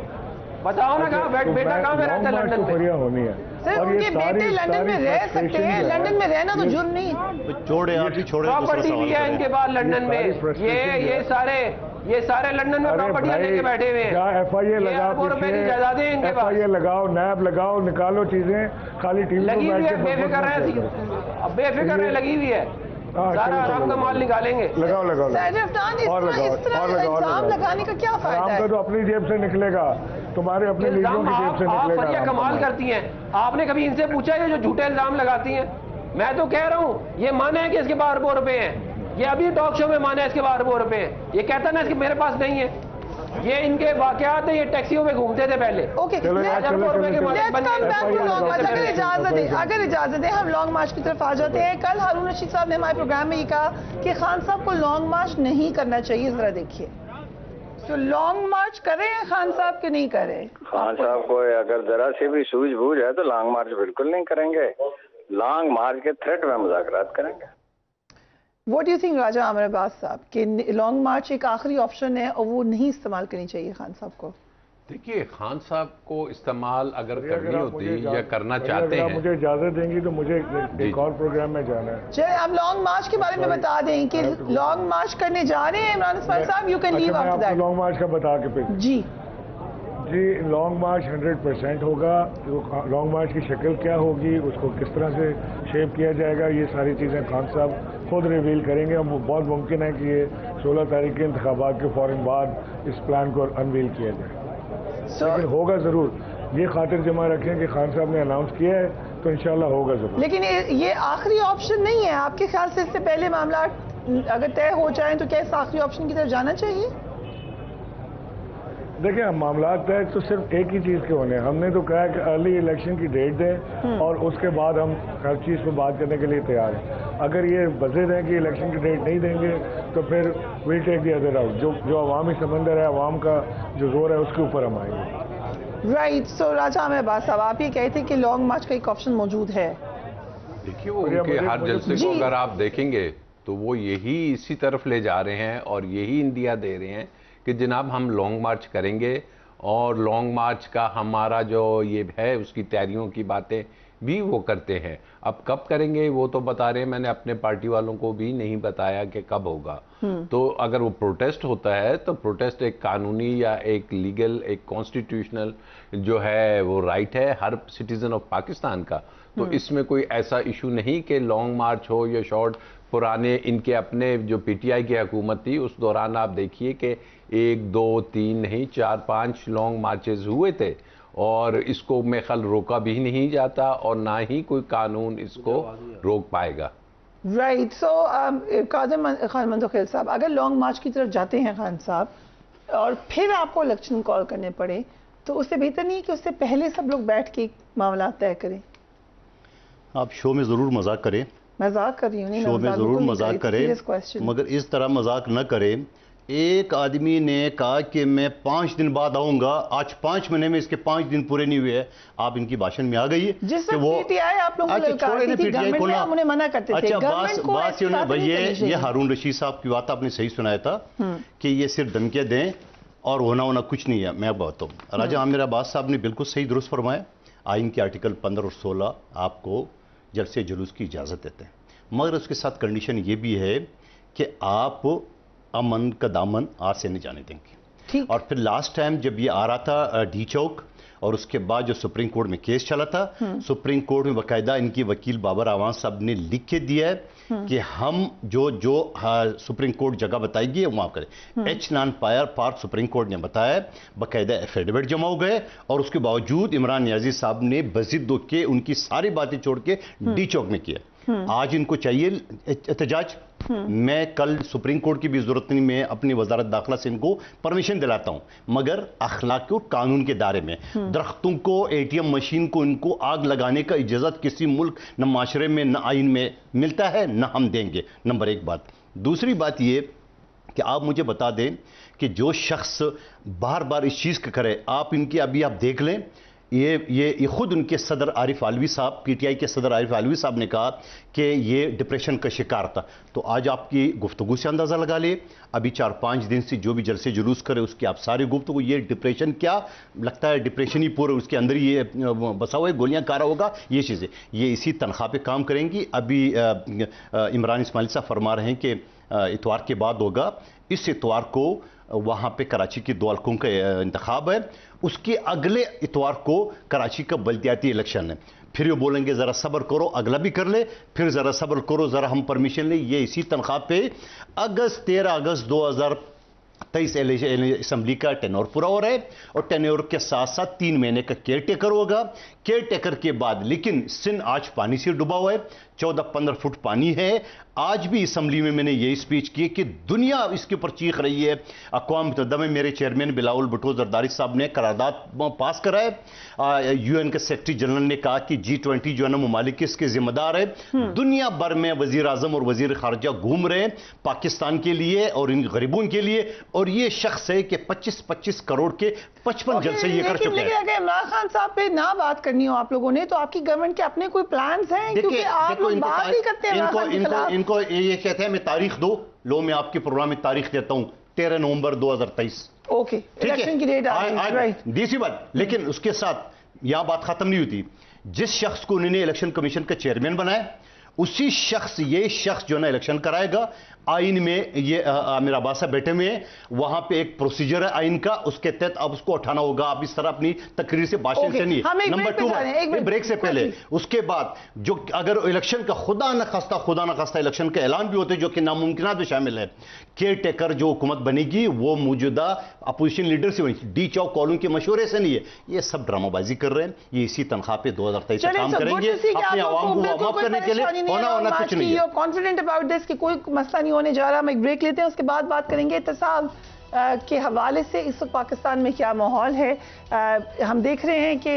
बताओ ना कहाँ बेटा कहाँ पे रहता है लंदन में? फरिया होनी है सर, और उनके बेटे लंदन में रह सकते हैं। लंदन में रहना तो जुर्म नहीं। छोड़े आप ही छोड़े, प्रॉपर्टी भी है इनके पास लंदन में। ये सारे लंदन में प्रॉपर्टियां लेके बैठे हुए हैं। FIA लगाओ, जायदादें इनके पास। FIA लगाओ, नैब लगाओ, निकालो चीजें, खाली टीवी लगी हुई है, बेफिक्र है, अब बेफिक्र है, लगी हुई है, सारा आराम का माल निकालेंगे। लगाओ और लगाने का क्या फायदा है? तो अपनी जेब से निकलेगा, तुम्हारे अपने लीडरों की जेब से निकलेगा। फरिया कमाल करती हैं। आपने कभी इनसे पूछा है जो झूठे इल्जाम लगाती हैं? मैं तो कह रहा हूँ ये माने है कि इसके 12 रुपए हैं, ये अभी टॉक शो में माने इसके 12 रुपए हैं। ये कहता ना इसके मेरे पास नहीं है। ये इनके वाकयात है, ये टैक्सियों में घूमते थे पहले। ओके, अगर इजाजत है हम लॉन्ग मार्च की तरफ आ जाते हैं। कल हारून रशीद साहब ने हमारे प्रोग्राम में ये कहा कि खान साहब को लॉन्ग मार्च नहीं करना चाहिए। जरा देखिए, तो लॉन्ग मार्च करें या खान साहब के नहीं करें? खान साहब को अगर जरा सी भी सूझबूझ है तो लॉन्ग मार्च बिल्कुल नहीं करेंगे। लॉन्ग मार्च के थ्रेट में मुज़ाकरात करेंगे। What do you think राजा आमिर अब्बास साहब कि लॉन्ग मार्च एक आखिरी ऑप्शन है और वो नहीं इस्तेमाल करनी चाहिए खान साहब को? देखिए, खान साहब को इस्तेमाल अगर करनी होती या करना चाहते हैं, मुझे इजाजत देंगी तो मुझे एक और प्रोग्राम में जाना है। चलिए, आप लॉन्ग मार्च के बारे में बता दें कि लॉन्ग मार्च करने जा रहे हैं इमरान इस्माइल साहब। You can leave after that. Long march का बता के फिर जी लॉन्ग मार्च 100% होगा। लॉन्ग मार्च की शक्ल क्या होगी, उसको किस तरह से शेप किया जाएगा, ये सारी चीज़ें खान साहब खुद रिवील करेंगे। अब बहुत मुमकिन है कि ये 16 तारीख के इंतखाबात के फौरन बाद इस प्लान को अनवील किया जाए। लेकिन होगा ज़रूर, ये खातिर जमा रखें कि खान साहब ने अनाउंस किया है तो इंशाल्लाह होगा ज़रूर। लेकिन ये आखिरी ऑप्शन नहीं है आपके ख्याल से? इससे पहले मामला अगर तय हो जाए तो क्या इस आखिरी ऑप्शन की तरफ जाना चाहिए? देखिए, हम मामला तय तो सिर्फ एक ही चीज़ के होने हैं। हमने तो कहा कि अर्ली इलेक्शन की डेट दें और उसके बाद हम हर चीज़ पर बात करने के लिए तैयार हैं। अगर ये बज़िद हैं कि इलेक्शन की डेट नहीं देंगे तो फिर will take the other out. जो अवामी समंदर है, अवाम का जो जोर है, उसके ऊपर हम आएंगे। राइट। सो राजा आमिर अब्बास साहब, आप ये कहते हैं कि लॉन्ग मार्च का एक ऑप्शन मौजूद है। देखिए, वो उनके हर जलसे को अगर आप देखेंगे तो वो यही इसी तरफ ले जा रहे हैं और यही इंडिया दे रहे हैं कि जनाब हम लॉन्ग मार्च करेंगे और लॉन्ग मार्च का हमारा जो ये है उसकी तैयारियों की बातें भी वो करते हैं। अब कब करेंगे वो तो बता रहे हैं, मैंने अपने पार्टी वालों को भी नहीं बताया कि कब होगा। तो अगर वो प्रोटेस्ट होता है तो प्रोटेस्ट एक कानूनी या एक लीगल, एक कॉन्स्टिट्यूशनल जो है वो राइट है हर सिटीजन ऑफ पाकिस्तान का। तो इसमें कोई ऐसा इशू नहीं कि लॉन्ग मार्च हो या शॉर्ट। पुराने इनके अपने जो PTI की हुकूमत थी उस दौरान आप देखिए कि 1, 2, 3 नहीं 4, 5 लॉन्ग मार्चेस हुए थे और इसको मैं ख्याल रोका भी नहीं जाता और ना ही कोई कानून इसको रोक पाएगा। राइट। सो खान मंतोखिल साहब, अगर लॉन्ग मार्च की तरफ जाते हैं खान साहब और फिर आपको इलेक्शन कॉल करने पड़े तो उससे बेहतर नहीं कि उससे पहले सब लोग बैठ के मामला तय करें? आप शो में ज़रूर मजाक करें। मजाक कर रही हूँ, शो में ज़रूर मजाक करें, मगर इस तरह मजाक न करें। एक आदमी ने कहा कि मैं 5 दिन बाद आऊंगा, आज 5 महीने में इसके 5 दिन पूरे नहीं हुए हैं। आप इनकी भाषण में आ गई है कि वो PTI आप लोगों को उन्हें मना करते थे। अच्छा, बात ये हारून रशीद साहब की बात आपने सही सुनाया था कि ये सिर्फ धमकियां दें और होना कुछ नहीं है। मैं बताता हूँ, राजा आमिर अब्बास साहब ने बिल्कुल सही दुरुस्त फरमाया। आइन के आर्टिकल 15 और 16 आपको जलसे जुलूस की इजाज़त देते हैं, मगर उसके साथ कंडीशन ये भी है कि आप अमन का दामन आज से नहीं जाने देंगे। और फिर लास्ट टाइम जब ये आ रहा था डी चौक और उसके बाद जो सुप्रीम कोर्ट में केस चला था, सुप्रीम कोर्ट में बाकायदा इनकी वकील बाबर आवाज साहब ने लिख के दिया है कि हम जो सुप्रीम कोर्ट जगह बताएगी वहां करें। H नॉन पार सुप्रीम कोर्ट ने बताया, बाकायदा एफिडेविट जमा हो गए और उसके बावजूद इमरान नियाजी साहब ने बजिद के उनकी सारी बातें छोड़ के डी चौक में किया। आज इनको चाहिए एहतजाज। मैं कल सुप्रीम कोर्ट की भी जरूरत नहीं, मैं अपनी वजारत दाखिला से इनको परमिशन दिलाता हूं, मगर अखलाक और कानून के दायरे में। दरख्तों को, ATM मशीन को इनको आग लगाने का इजाजत किसी मुल्क न माशरे में न आइन में मिलता है, न हम देंगे। नंबर 1 बात। दूसरी बात ये कि आप मुझे बता दें कि जो शख्स बार बार इस चीज़ का करे, आप इनकी अभी आप देख लें, ये खुद उनके सदर आरिफ आलवी साहब, पीटीआई के सदर आरिफ आलवी साहब ने कहा कि ये डिप्रेशन का शिकार था। तो आज आपकी गुफ्तगू से अंदाज़ा लगा लिए, अभी 4-5 दिन से जो भी जलसे जुलूस करे उसकी आप सारी गुफ्तगू, ये डिप्रेशन क्या लगता है, डिप्रेशन ही पूरे उसके अंदर ही ये बसा हुआ है, गोलियां खा रहा होगा, ये चीज़ें, ये इसी तनख्वाह पे काम करेंगी। अभी इमरान इस्माइल साहब फरमा रहे हैं कि इतवार के बाद होगा, इस इतवार को वहाँ पे कराची की 2 हल्कों का इंतखाब है, उसके अगले इतवार को कराची का बल्दियाती इलेक्शन है। फिर ये बोलेंगे ज़रा सब्र करो, अगला भी कर ले, फिर ज़रा सब्र करो, ज़रा हम परमिशन ले। ये इसी तनख्वाह पे 13 अगस्त 2023 असम्बली का टेन्योर पूरा हो रहा है, और टेन्योर के साथ साथ 3 महीने का केयर टेकर होगा। केयर टेकर के बाद लेकिन सिंध आज पानी से डूबा हुआ है, 14-15 फुट पानी है। आज भी असम्बली में मैंने यही स्पीच की कि दुनिया इसके ऊपर चीख रही है। अक़वाम मुत्तहिदा में मेरे चेयरमैन बिलावल भुट्टो जरदारी साहब ने करारदाद पास करा है। यूएन के सेक्रेटरी जनरल ने कहा कि G20 जो है ना ममालिक इसके जिम्मेदार है। दुनिया भर में वजीर आजम और वजीर खारजा घूम रहे हैं पाकिस्तान के लिए और इन गरीबों के लिए, और ये शख्स है कि 25-25 करोड़ के 55 जलसे ये कर चुके हैं। अगर इमरान खान साहब पे ना बात करनी हो आप लोगों ने, तो आपकी गवर्नमेंट के अपने कोई प्लान्स हैं? क्योंकि आप लोग बात ही करते हैं, इनको ये कहते हैं मैं तारीख दो, लो मैं आपके प्रोग्राम में तारीख देता हूं, 13 नवंबर 2023। ओके, इलेक्शन की डेट आ रही है, दूसरी बात, लेकिन उसके साथ यहां बात खत्म नहीं होती। जिस शख्स को उन्होंने इलेक्शन कमीशन का चेयरमैन बनाया, उसी शख्स, ये शख्स जो ना इलेक्शन कराएगा। आइन में ये आमिर अब्बास साहब बैठे में, वहां पे एक प्रोसीजर है आइन का, उसके तहत अब उसको उठाना होगा। आप इस तरह अपनी तकरीर से भाषण से नहीं। नंबर 2, ब्रेक से पहले, उसके बाद जो अगर इलेक्शन का खुदा न खास्ता इलेक्शन का ऐलान भी होते जो कि नामुमकिनात में शामिल है, केयर टेकर जो हुकूमत बनेगी वो मौजूदा अपोजिशन लीडर से बनेगी, डी चाओ कॉलों के मशवरे से नहीं है। ये सब ड्रामाबाजी कर रहे हैं। ये इसी तनख्वाह पे 2023 से काम करेंगे अपने आवाम को वार्म अप करने के लिए। होना कुछ नहीं है। कॉन्फिडेंट अबाउट दिस कि कोई मसला नहीं होने जा रहा। हम एक ब्रेक लेते हैं, उसके बाद बात करेंगे एहतसाब के हवाले से इस वक्त पाकिस्तान में क्या माहौल है। हम देख रहे हैं कि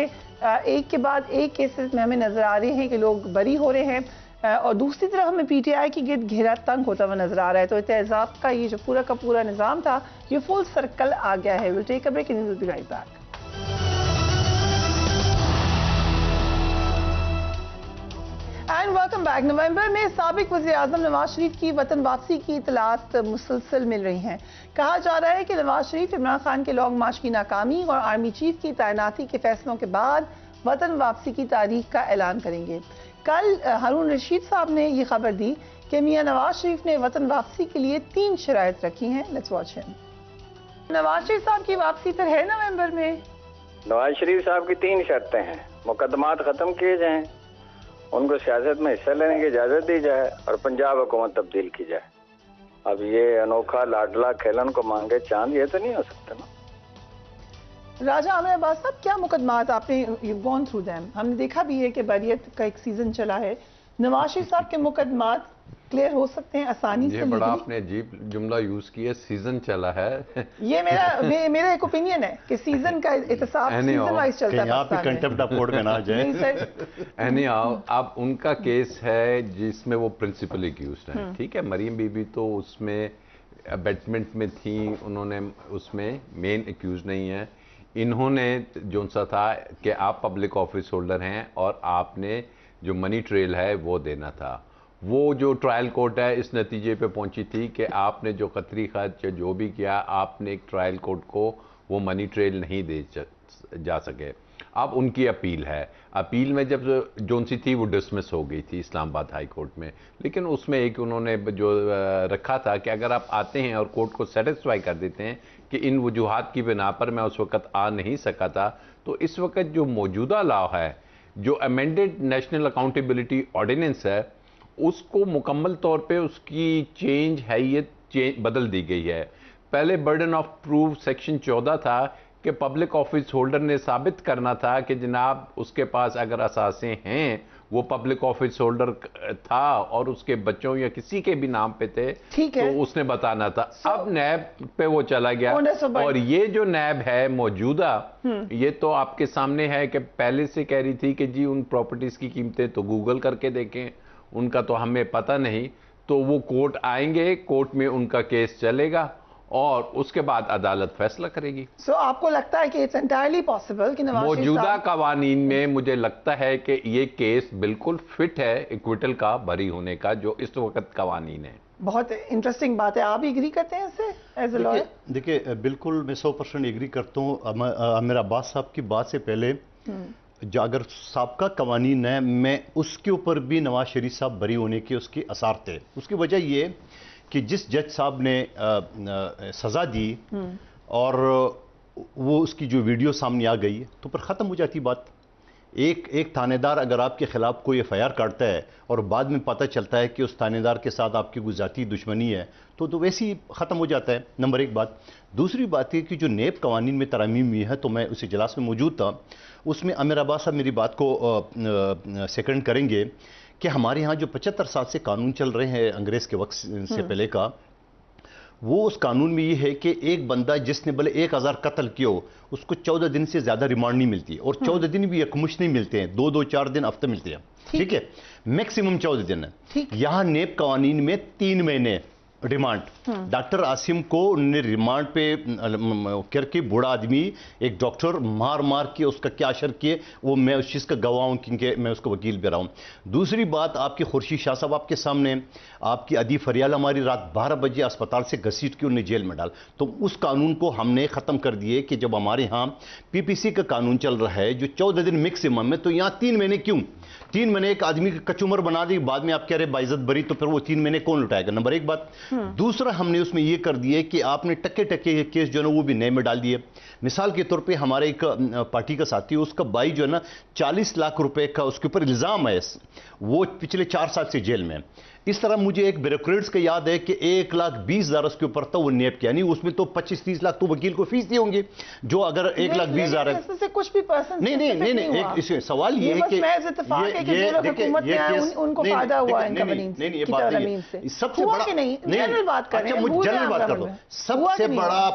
एक के बाद एक केसेस में हमें नजर आ रहे हैं कि लोग बरी हो रहे हैं, और दूसरी तरफ हमें पीटीआई की गिरद घेरा तंग होता हुआ नजर आ रहा है। तो एहतसाब का ये जो पूरा का पूरा निजाम था, ये फुल सर्कल आ गया है। Will take a break and will be right back. And welcome back. नवंबर में साबिक वज़ीर आज़म नवाज शरीफ की वतन वापसी की इतलात मुसलसल मिल रही हैं। कहा जा रहा है कि नवाज शरीफ इमरान खान के लॉन्ग मार्च की नाकामी और आर्मी चीफ की तैनाती के फैसलों के बाद वतन वापसी की तारीख का ऐलान करेंगे। कल हारून रशीद साहब ने यह खबर दी कि मियां नवाज शरीफ ने वतन वापसी के लिए 3 शराइत रखी हैं। Let's watch him. Nawaz Sharif साहब की वापसी पर है नवंबर में। नवाज शरीफ साहब की 3 शर्तें हैं। मुकदमात खत्म किए जाएं, उनको सियासत में हिस्सा लेने की इजाजत दी जाए, और पंजाब हुकूमत तब्दील की जाए। अब ये अनोखा लाडला खेलन को मांगे चांद, ये तो नहीं हो सकता ना। राजा आमिर अब्बास साहब, क्या मुकदमात आपने यू गॉन थ्रू देम? हमने देखा भी है कि बरियत का एक सीजन चला है। नवाज शरीफ साहब के मुकदमात क्लियर हो सकते हैं आसानी से? ये बड़ा आपने अजीब जुमला यूज किया, सीजन चला है। ये मेरा एक ओपिनियन है कि सीजन का एहतसाब सीजन वाइज चलता है। यहाँ पे कंटेम्प्ट ऑफ कोर्ट में ना जाए। अब उनका केस है जिसमें वो प्रिंसिपल एक्यूज्ड है, ठीक है। मरीम बीबी तो उसमें अबेटमेंट में थी, उन्होंने उसमें मेन एक्यूज नहीं है। इन्होंने जो सा था कि आप पब्लिक ऑफिस होल्डर हैं और आपने जो मनी ट्रेल है वो देना था। वो जो ट्रायल कोर्ट है इस नतीजे पे पहुंची थी कि आपने जो कतरी खर्च जो भी किया, आपने एक ट्रायल कोर्ट को वो मनी ट्रेल नहीं दे जा सके। अब उनकी अपील है। अपील में जब जोन सी थी वो डिसमिस हो गई थी इस्लामाबाद हाई कोर्ट में, लेकिन उसमें एक उन्होंने जो रखा था कि अगर आप आते हैं और कोर्ट को सेटिस्फाई कर देते हैं कि इन वजूहात की बिना पर मैं उस वक़्त आ नहीं सका था, तो इस वक्त जो मौजूदा लॉ है, जो अमेंडेड नेशनल अकाउंटेबिलिटी ऑर्डिनेंस है, उसको मुकम्मल तौर पे उसकी हैयत बदल दी गई है। पहले बर्डन ऑफ प्रूफ सेक्शन 14 था कि पब्लिक ऑफिस होल्डर ने साबित करना था कि जनाब उसके पास अगर असासे हैं, वो पब्लिक ऑफिस होल्डर था और उसके बच्चों या किसी के भी नाम पे थे, तो उसने बताना था। अब नैब पे वो चला गया, और ये जो नैब है मौजूदा, ये तो आपके सामने है कि पहले से कह रही थी कि जी उन प्रॉपर्टीज की कीमतें तो गूगल करके देखें, उनका तो हमें पता नहीं। तो वो कोर्ट आएंगे, कोर्ट में उनका केस चलेगा और उसके बाद अदालत फैसला करेगी। सो आपको लगता है कि इट्स एंटायरली पॉसिबल कि नवाज शरीफ मौजूदा कवानीन में मुझे लगता है कि ये केस बिल्कुल फिट है इक्विटल का बरी होने का, जो इस वक्त कवानीन है। बहुत इंटरेस्टिंग बात है। आप एग्री करते हैं इससे एज ए लॉयर? देखिए बिल्कुल मैं 100% एग्री करता हूँ। मेरा अब्बास साहब की बात से पहले जो अगर साबका कवानीन है, मैं उसके ऊपर भी नवाज शरीफ साहब बरी होने के उसके आसार थे। उसकी वजह ये कि जिस जज साहब ने सजा दी और वो उसकी जो वीडियो सामने आ गई तो फिर ख़त्म हो जाती बात। एक थानेदार अगर आपके खिलाफ कोई FIR काटता है और बाद में पता चलता है कि उस थानेदार के साथ आपकी कोई ज़ाती दुश्मनी है तो वैसे ही ख़त्म हो जाता है। नंबर एक बात। दूसरी बात है कि जो नेब कवानीन में तरामीम हुई है, तो मैं उस इजलास में मौजूद था, उसमें आमिर अब्बास साहब मेरी बात को सेकंड करेंगे कि हमारे यहाँ जो 75 साल से कानून चल रहे हैं अंग्रेज़ के वक्त से पहले का, वो उस कानून में ये है कि एक बंदा जिसने भले 1000 कत्ल किया हो उसको 14 दिन से ज़्यादा रिमांड नहीं मिलती, और 14 दिन भी एकमुश्त नहीं मिलते हैं, 2-2 4 दिन हफ्ते मिलते हैं। ठीक है, मैक्सिमम 14 दिन है। यहाँ नेब कवानीन में 3 महीने रिमांड। डॉक्टर आसिम को उन्होंने रिमांड पे करके, बूढ़ा आदमी एक डॉक्टर मार मार के उसका क्या असर किए वो मैं उस चीज़ का गवाह हूँ, क्योंकि मैं उसको वकील भी रहा हूँ। दूसरी बात, आपकी खुर्शीद शाह साहब आपके सामने, आपकी अदी फरियाल हमारी रात 12 बजे अस्पताल से घसीट के उन्हें जेल में डाल। तो उस कानून को हमने ख़त्म कर दिए कि जब हमारे यहाँ PPC का कानून चल रहा है जो 14 दिन मैक्सिमम है, तो यहाँ 3 महीने क्यों? 3 महीने एक आदमी का कचूमर बना दी, बाद में आप कह रहे बाइज्जत बरी, तो फिर वो 3 महीने कौन लुटाएगा? नंबर एक बात। दूसरा, हमने उसमें ये कर दिए कि आपने टक्के टक्के केस जो है ना वो भी नए में डाल दिए। मिसाल के तौर पे हमारे एक पार्टी का साथी, उसका भाई जो है ना 40 लाख रुपए का उसके ऊपर इल्ज़ाम है, वो पिछले 4 साल से जेल में। इस तरह मुझे एक ब्यूरोक्रेट्स का याद है कि 1,20,000 उसके ऊपर था, वो नेब किया नहीं, उसमें तो 25-30 लाख तो वकील को फीस दी होंगी, जो अगर 1,20,000 है। इसमें से कुछ भी पर्सन नहीं, एक इस सवाल ये है कि उनको फायदा हुआ इन कवानीन से। ये बात है सबसे बड़ा, जनरल बात कर रहे हैं, मुझे जनरल बात कर दो। सबसे बड़ा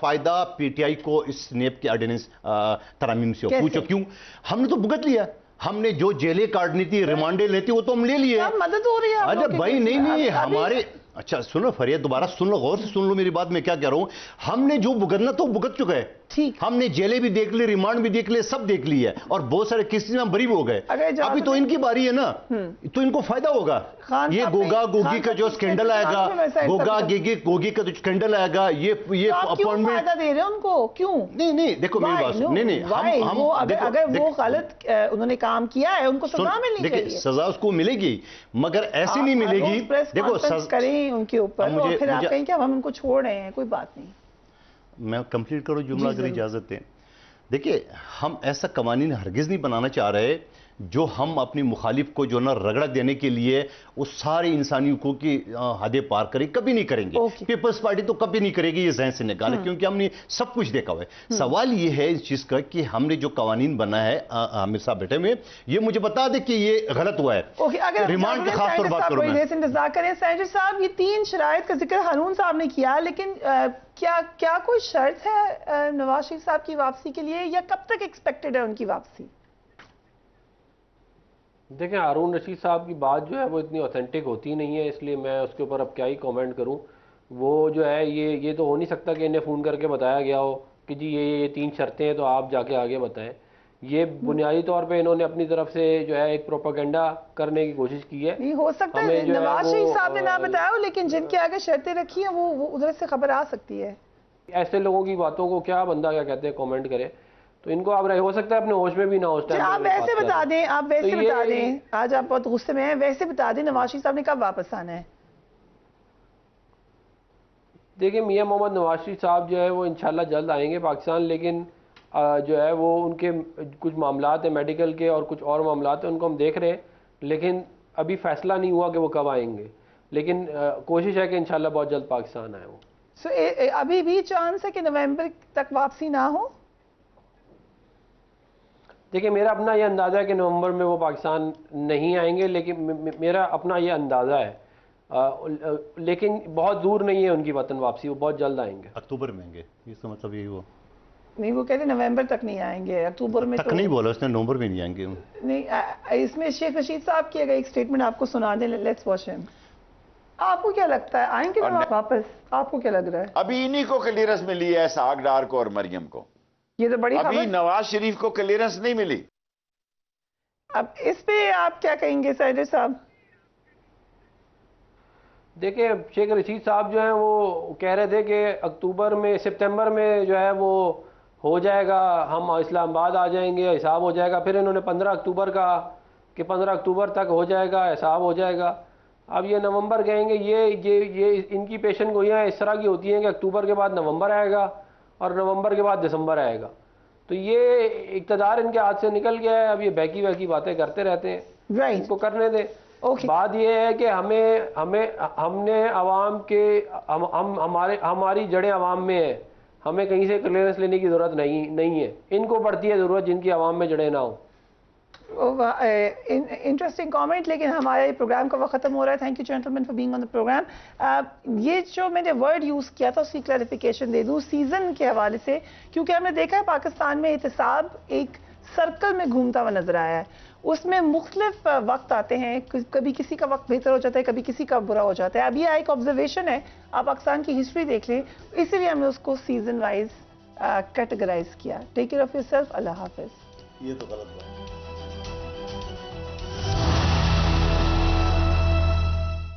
फायदा PTI को इस नेब के ऑर्डिनेंस तरामीम से हो। पूछो क्यों? हमने तो भुगत लिया, हमने जो जेलें काटनी थी, रिमांडे लेती, वो तो हम ले लिए। मदद हो रही है। अरे भाई नहीं, हमारे अच्छा सुनो फरिया, दोबारा सुन लो, गौर से सुन लो मेरी बात, मैं क्या कह रहा हूं। हमने जो भुगतना तो भुगत चुका है। ठीक, हमने जेलें भी देख ली, रिमांड भी देख लिए, सब देख ली है, और बहुत सारे केसेस में बरी हो गए। अभी तो इनकी बारी है ना, तो इनको फायदा होगा। ये गोगा गोगी का जो स्कैंडल आएगा, गोगा गोगी का जो स्कैंडल आएगा, ये अपॉइंटमेंट फायदा दे रहे हैं उनको, क्यों? नहीं देखो मेरी बात, नहीं अगर वो गलत उन्होंने काम किया है, उनको सजा मिलनी चाहिए। सजा उसको मिलेगी, मगर ऐसी नहीं मिलेगी। देखो उनके ऊपर, और फिर आप कहें कि हम उनको छोड़ रहे हैं, कोई बात नहीं। मैं कंप्लीट करूं जुमला अगर इजाजत है। देखिए, हम ऐसा कवानीन हरगिज नहीं बनाना चाह रहे जो हम अपनी मुखालिफ को जो ना रगड़ा देने के लिए वो सारे इंसानियों को की हदें पार करें, कभी नहीं करेंगे। पीपल्स पार्टी तो कभी नहीं करेगी, ये जहन से निकाले, क्योंकि हमने सब कुछ देखा हुआ है। सवाल ये है इस चीज का कि हमने जो कवानीन बना है आमिर साहब बेटे में, ये मुझे बता दे कि ये गलत हुआ है। रिमांड का खास तौर बात करूं मैं। इंतजार करें सैयद साहब, ये 3 शराइत का जिक्र हारून साहब ने किया, लेकिन क्या कोई शर्त है नवाज शरीफ साहब की वापसी के लिए, या कब तक एक्सपेक्टेड है उनकी वापसी? देखें, हारून रशीद साहब की बात जो है वो इतनी ऑथेंटिक होती नहीं है, इसलिए मैं उसके ऊपर अब क्या ही कमेंट करूं। वो जो है ये तो हो नहीं सकता कि इन्हें फ़ोन करके बताया गया हो कि जी ये 3 शर्तें हैं, तो आप जाके आगे बताएं। ये बुनियादी तौर पे इन्होंने अपनी तरफ से जो है एक प्रोपेगेंडा करने की कोशिश की है। हो सकता है नवाज शरीफ साहब ने ना बताया हो, लेकिन जिनके आगे शर्तें रखी हैं वो उधर से खबर आ सकती है। ऐसे लोगों की बातों को क्या बंदा क्या कहते हैं कमेंट करे, तो इनको आप हो सकता है अपने होश में भी ना हो। आप वैसे बता दें, आप वैसे बता दें, आज आप बहुत गुस्से में हैं, वैसे बता दें नवाज शरीफ साहब ने कब वापस आना है? देखिए, मियां मोहम्मद नवाज शरीफ साहब जो है वो इंशाल्लाह जल्द आएंगे पाकिस्तान, लेकिन जो है वो उनके कुछ मामलात हैं मेडिकल के और कुछ और मामलात हैं, उनको हम देख रहे हैं, लेकिन अभी फैसला नहीं हुआ कि वो कब आएंगे, लेकिन कोशिश है कि इंशाल्लाह बहुत जल्द पाकिस्तान आए वो। अभी भी चांस है कि नवंबर तक वापसी ना हो? देखिए, मेरा अपना ये अंदाज़ा है कि नवंबर में वो पाकिस्तान नहीं आएंगे, लेकिन मेरा अपना ये अंदाज़ा है, लेकिन बहुत दूर नहीं है उनकी वतन वापसी, वो बहुत जल्द आएंगे। अक्टूबर में आएंगे, इसका मतलब यही हुआ? नहीं, वो कहते नवंबर तक नहीं आएंगे, अक्टूबर में तक तो नहीं बोला उसने, नवंबर में नहीं आएंगे। नहीं, इसमें शेख रशीद साहब की अगर एक स्टेटमेंट आपको सुना दें, लेट्स वॉच हिम। आपको क्या लगता है आएंगे नवाज वापस? आपको क्या लग रहा है? अभी इन्हीं को क्लियरेंस मिली है, साग डार को और मरियम को। ये तो बड़ी अभी खबर। नवाज शरीफ को क्लियरेंस नहीं मिली। अब इस पे आप क्या कहेंगे सैयद साहब? देखिए, शेख रशीद साहब जो हैं वो कह रहे थे कि अक्टूबर में सितंबर में जो है वो हो जाएगा, हम इस्लामाबाद आ जाएंगे, हिसाब हो जाएगा। फिर इन्होंने 15 अक्टूबर कहा कि 15 अक्टूबर तक हो जाएगा, हिसाब हो जाएगा। अब ये नवंबर कहेंगे। ये इनकी पेशन गोइयाँ इस तरह की होती हैं कि अक्टूबर के बाद नवंबर आएगा और नवंबर के बाद दिसंबर आएगा। तो ये इक़्तिदार इनके हाथ से निकल गया है। अब ये बहकी बातें करते रहते हैं, इनको करने दें। बात यह है कि हमने आवाम के हमारी जड़ें आवाम में है, हमें कहीं से क्लियरेंस लेने की ज़रूरत नहीं है। इनको पड़ती है ज़रूरत जिनकी आवाम में जड़ें ना हो। इंटरेस्टिंग कमेंट, लेकिन हमारे प्रोग्राम का वक्त खत्म हो रहा है। Thank you gentleman for being on the program. ये जो मैंने वर्ड यूज़ किया था उसकी क्लैरिफिकेशन दे दूँ सीज़न के हवाले से, क्योंकि हमने देखा है पाकिस्तान में एहतसाब एक सर्कल में घूमता हुआ नजर आया है। उसमें मुख्तलिफ वक्त आते हैं, कभी किसी का वक्त बेहतर हो जाता है, कभी किसी का बुरा हो जाता है। अब ये एक ऑब्जर्वेशन है, आप पाकिस्तान की हिस्ट्री देख लें, इसीलिए हमने उसको सीजन वाइज कैटेगराइज किया। Take care of yourself. अल्लाह हाफिज। ये तो गलत बात है।